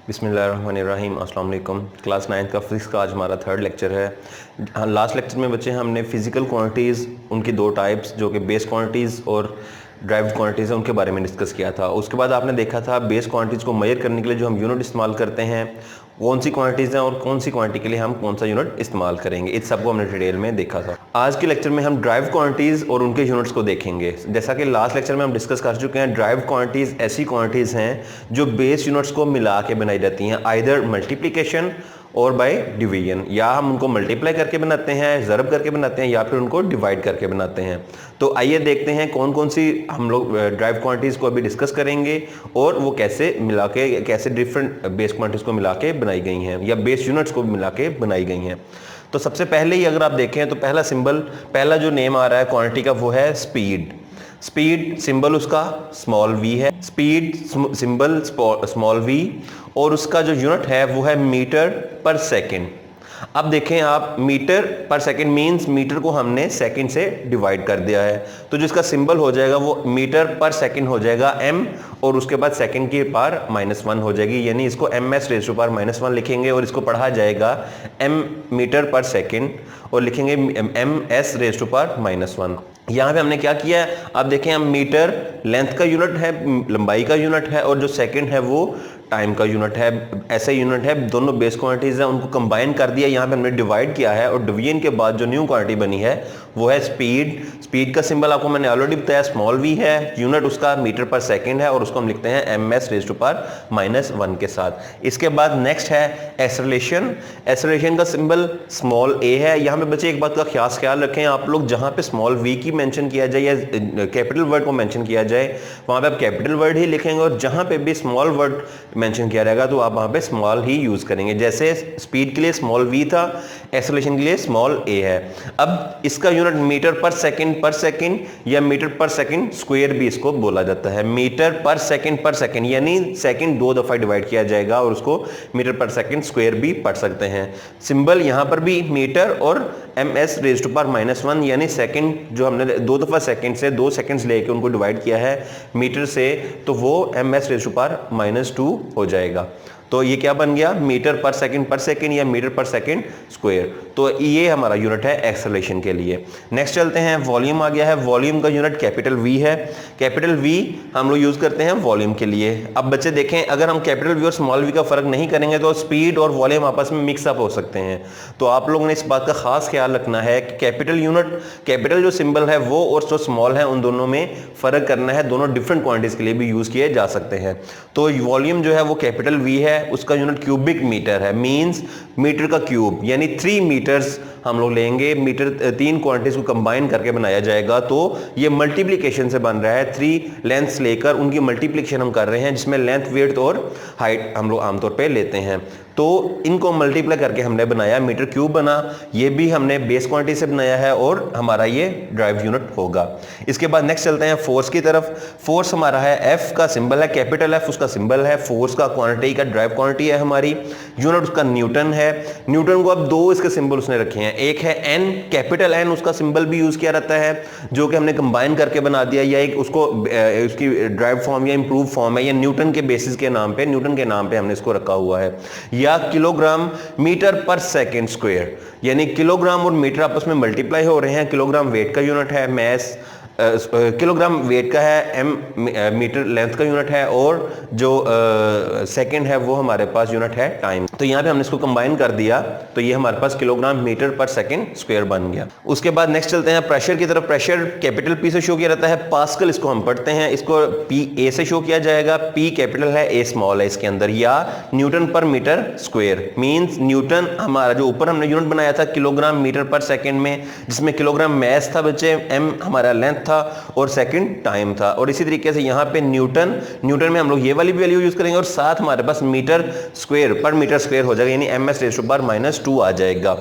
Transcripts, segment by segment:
बिस्मिल्लाहिर्रहमानिर्रहीम अस्सलाम वालेकुम। क्लास 9 का फिजिक्स का आज हमारा थर्ड लेक्चर है। लास्ट लेक्चर में बच्चे हमने फिजिकल क्वांटिटीज़ उनकी दो टाइप्स जो कि बेस क्वांटिटीज़ और ड्राइव्ड क्वांटिटीज़ है उनके बारे में डिस्कस किया था। उसके बाद आपने देखा था बेस क्वांटिटीज़ को मेजर करने के लिए जो हम यूनिट इस्तेमाल करते हैं कौन सी क्वांटिटीज़ हैं और कौन सी क्वांटिटी के लिए हम कौन सा यूनिट इस्तेमाल करेंगे, इस सबको हमने डिटेल में देखा था। आज के लेक्चर में हम ड्राइव क्वांटिटीज़ और उनके यूनिट्स को देखेंगे। जैसा कि लास्ट लेक्चर में हम डिस्कस कर चुके हैं, ड्राइव क्वांटिटीज़ ऐसी क्वांटिटीज़ हैं जो बेस यूनिट्स को मिला के बनाई जाती हैं, आइदर मल्टीप्लिकेशन और बाय डिवीजन, या हम उनको मल्टीप्लाई करके बनाते हैं, ज़रब करके बनाते हैं, या फिर उनको डिवाइड करके बनाते हैं। तो आइए देखते हैं कौन कौन सी हम लोग ड्राइव क्वांटिटीज़ को अभी डिस्कस करेंगे और वो कैसे मिला के, कैसे डिफरेंट बेस क्वांटिटीज़ को मिला के बनाई गई हैं या बेस यूनिट्स को मिला के बनाई गई हैं। तो सबसे पहले ही अगर आप देखें तो पहला सिंबल, पहला जो नेम आ रहा है क्वांटिटी का वो है स्पीड। स्पीड सिंबल उसका स्मॉल v है, स्पीड सिंबल स्मॉल v, और उसका जो यूनिट है वो है मीटर पर सेकंड। अब देखें आप, मीटर पर सेकंड मींस मीटर को हमने सेकंड से डिवाइड कर दिया है, तो जो इसका सिंबल हो जाएगा वो मीटर पर सेकंड हो जाएगा m, और उसके बाद सेकंड की पावर -1 हो जाएगी, यानी इसको ms रेज़ टू पावर -1 लिखेंगे और इसको पढ़ा जाएगा m मीटर पर सेकंड और लिखेंगे ms रेज़ टू पावर -1। यहाँ पे हमने क्या किया है, आप देखें, हम मीटर लेंथ का यूनिट है, लंबाई का यूनिट है, और जो सेकंड है वो टाइम का यूनिट है। ऐसे यूनिट है, दोनों बेस क्वांटिटीज हैं, उनको कंबाइन कर दिया, यहाँ पे हमने डिवाइड किया है, और डिवीजन के बाद जो न्यू क्वांटिटी बनी है वो है स्पीड। स्पीड का सिंबल आपको मैंने ऑलरेडी बताया स्मॉल v है, यूनिट उसका मीटर पर सेकंड है, और उसको हम लिखते हैं ms रेज़ टू पावर -1 के साथ। इसके बाद नेक्स्ट है एक्सेलरेशन। एक्सेलरेशन का सिंबल स्मॉल a है। यहाँ पे बच्चे एक बात का खास ख्याल रखें, आप लोग जहाँ पे स्मॉल v की मेंशन किया जाए या कैपिटल वर्ड को मेंशन किया जाए वहाँ पे आप कैपिटल वर्ड ही लिखेंगे, और जहाँ पे भी स्मॉल वर्ड मेंशन किया रहेगा तो आप वहाँ पे स्मॉल ही यूज करेंगे। जैसे स्पीड के लिए स्मॉल v था, एक्सेलरेशन के लिए स्मॉल a है। अब इसका यूनिट मीटर पर सेकंड या मीटर पर सेकंड स्क्वायर भी इसको बोला जाता है। मीटर पर सेकंड यानी सेकंड 2 दफा डिवाइड किया जाएगा और उसको मीटर पर सेकंड स्क्वायर भी पढ़ सकते हैं। सिंबल यहाँ पर भी मीटर और ms रेज़ टू पावर -1, यानी सेकंड जो हमने 2 दफा सेकंड से 2 सेकंड्स लेके उनको डिवाइड किया है मीटर से, तो वो ms रेज़ टू पावर -2 हो जाएगा। तो ये क्या बन गया, मीटर पर सेकंड या मीटर पर सेकंड स्क्वायर। तो ये हमारा यूनिट है एक्सेलरेशन के लिए। नेक्स्ट चलते हैं, वॉल्यूम आ गया है। वॉल्यूम का यूनिट कैपिटल V है। कैपिटल V हम लोग यूज करते हैं वॉल्यूम के लिए। अब बच्चे देखें, अगर हम कैपिटल V और स्मॉल v का फर्क नहीं करेंगे तो स्पीड और वॉल्यूम आपस में मिक्सअप हो सकते हैं। तो आप लोगों ने इस बात का खास ख्याल रखना है कि कैपिटल यूनिट, कैपिटल जो सिंबल है वो और जो स्मॉल है उन दोनों में फर्क करना है। दोनों डिफरेंट क्वांटिटीज के लिए भी यूज किए जा सकते हैं। तो वॉल्यूम जो है वो कैपिटल V है, उसका यूनिट क्यूबिक मीटर है, मींस मीटर का क्यूब, यानी 3 मीटर्स हम लोग लेंगे। मीटर 3 क्वांटिटीज को कंबाइन करके बनाया जाएगा, तो ये मल्टीप्लिकेशन से बन रहा है। 3 लेंथ्स लेकर उनकी मल्टीप्लिकेशन हम कर रहे हैं, जिसमें लेंथ, विड्थ और हाइट हम लोग आमतौर पे लेते हैं। तो इनको मल्टीप्लाई करके हमने बनाया, मीटर क्यूब बना। ये भी हमने बेस क्वांटिटी से बनाया है और हमारा ये ड्राइव यूनिट होगा। इसके बाद नेक्स्ट चलते हैं फोर्स की तरफ। फोर्स हमारा है, F का सिंबल है, कैपिटल F उसका सिंबल है। फोर्स का क्वांटिटी का ड्राइव क्वांटिटी है हमारी, यूनिट उसका न्यूटन है। न्यूटन को अब 2 इसके सिंबल उसने रखे हैं, एक है N, कैपिटल N उसका सिंबल भी यूज किया रहता है, जो कि हमने कंबाइन करके बना दिया, या एक उसको उसकी ड्राइव फॉर्म या इंप्रूव फॉर्म है, या न्यूटन के बेसिस के नाम पे, न्यूटन के नाम पे हमने इसको रखा हुआ है। या किलोग्राम मीटर पर सेकंड स्क्वायर, यानी किलोग्राम और मीटर आपस में मल्टीप्लाई हो रहे हैं। किलोग्राम वेट का यूनिट है, मैस किलोग्राम वेट का है, m मीटर लेंथ का यूनिट है, और जो सेकंड है वो हमारे पास यूनिट है टाइम। तो यहाँ पे हमने इसको कंबाइन कर दिया, तो ये हमारे पास किलोग्राम मीटर पर सेकंड स्क्वायर बन गया। उसके बाद नेक्स्ट चलते हैं प्रेशर की तरफ। प्रेशर कैपिटल P से शो किया जाता है, पास्कल इसको हम पढ़ते हैं, इसको PA से शो किया जाएगा। P कैपिटल है, A स्मॉल है इसके अंदर। या न्यूटन पर मीटर स्क्वायर मींस न्यूटन हमारा जो ऊपर हमने यूनिट बनाया था किलोग्राम मीटर पर सेकंड में, जिसमें किलोग्राम मैस था बच्चे, m हमारा लेंथ था, और सेकंड टाइम था। और इसी तरीके से यहाँ पे न्यूटन में हम लोग ये वाली वैल्यू यूज करेंगे, और साथ हमारे पास मीटर स्क्वायर पर मीटर स्क्वायर हो जाएगा, यानी ms रेज़ टू पावर -2 आ जाएगा।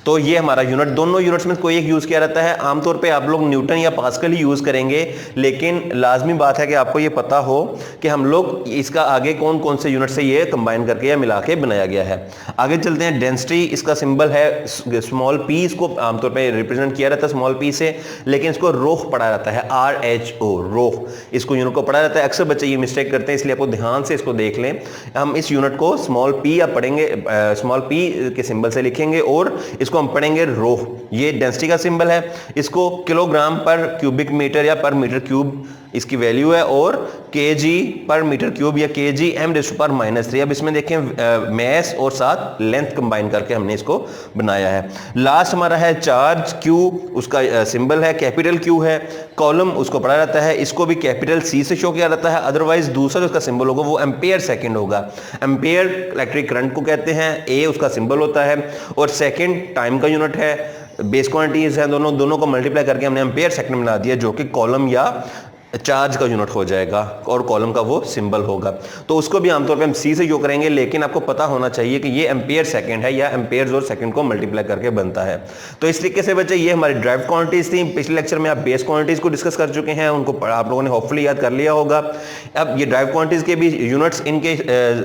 तो ये हमारा यूनिट, दोनों यूनिट्स में कोई एक यूज किया रहता है। आमतौर पे आप लोग न्यूटन या पास्कल ही यूज करेंगे, लेकिन लाजमी बात है कि आपको ये पता हो कि हम लोग इसका आगे कौन कौन से यूनिट से ये कंबाइन करके या मिला के बनाया गया है। आगे चलते हैं। डेंसिटी, इसका सिंबल है स्मॉल पी, इसको आमतौर पर रिप्रेजेंट किया रहता है स्मॉल पी से, लेकिन इसको रोह पढ़ा जाता है, RHO, रोह, इसको यूनिट को पढ़ा जाता है। अक्सर बच्चे ये मिस्टेक करते हैं, इसलिए आपको ध्यान से इसको देख लें। हम इस यूनिट को स्मॉल पी आप पढ़ेंगे, स्मॉल पी के सिंबल से लिखेंगे और इसको हम पढ़ेंगे रोह। ये डेंसिटी का सिंबल है। इसको किलोग्राम पर क्यूबिक मीटर या पर मीटर क्यूब इसकी वैल्यू है, और केजी पर मीटर क्यूब या केजी m⁻⁻3। अब इसमें देखें मैस और साथ लेंथ कंबाइन करके हमने इसको बनाया है। लास्ट हमारा है चार्ज, Q, उसका सिंबल है कैपिटल Q है। कॉलम उसको पढ़ा जाता है, इसको भी कैपिटल C से शो किया जाता है। अदरवाइज दूसरा जो उसका सिंबल होगा वो एम्पेयर सेकंड होगा। एम्पेयर इलेक्ट्रिक करंट को कहते हैं, A उसका सिंबल होता है, और सेकंड टाइम का यूनिट है। बेस क्वांटिटीज है, दोनों को मल्टीप्लाई करके हमने एम्पेयर सेकंड बना दिया, जो कि कॉलम या चार्ज का यूनिट हो जाएगा और कॉलम का वो सिंबल होगा। तो उसको भी आमतौर पे हम C से जो करेंगे, लेकिन आपको पता होना चाहिए कि ये एम्पेयर सेकंड है या एम्पेयर और सेकंड को मल्टीप्लाई करके बनता है। तो इस तरीके से बच्चे ये हमारी ड्राइव क्वांटिटीज थी। पिछले लेक्चर में आप बेस क्वांटिटीज को डिस्कस कर चुके हैं, उनको आप लोगों ने होपफुली याद कर लिया होगा। अब ये ड्राइव क्वांटिटीज के भी यूनिट्स, इनके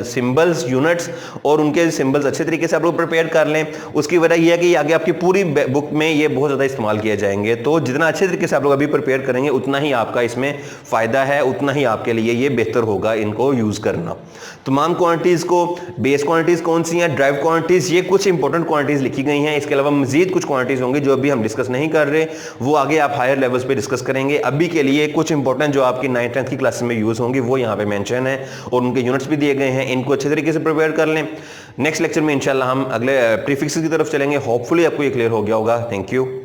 सिंबल्स, यूनिट्स और उनके सिंबल्स अच्छे तरीके से आप लोग प्रिपेयर कर लें। उसकी वजह यह है कि आगे आपकी पूरी बुक में ये बहुत ज़्यादा इस्तेमाल किए जाएंगे। तो जितना अच्छे तरीके से आप लोग अभी प्रिपेयर करेंगे, उतना ही आपका इसमें फायदा है, उतना ही आपके लिए ये बेहतर होगा इनको यूज करना। तमाम क्वांटिटीज को, बेस क्वांटिटीज कौन सी हैं, ड्राइव क्वांटिटीज, ये कुछ इंपॉर्टेंट क्वांटिटीज लिखी गई हैं। इसके अलावा मजीद कुछ क्वांटिटीज होंगी जो अभी हम डिस्कस नहीं कर रहे, वो आगे आप हायर लेवल्स पे डिस्कस करेंगे। अभी के लिए कुछ इंपॉर्टेंट जो आपकी 9th 10th की क्लास में यूज होंगी वो यहाँ पे मेंशन है, और उनके यूनिट्स भी दिए गए हैं। इनको अच्छे तरीके से प्रिपेयर कर लें। नेक्स्ट लेक्चर में इंशाल्लाह हम अगले प्रीफिक्स की तरफ चलेंगे। होपफुली आपको ये क्लियर हो गया होगा। Thank you.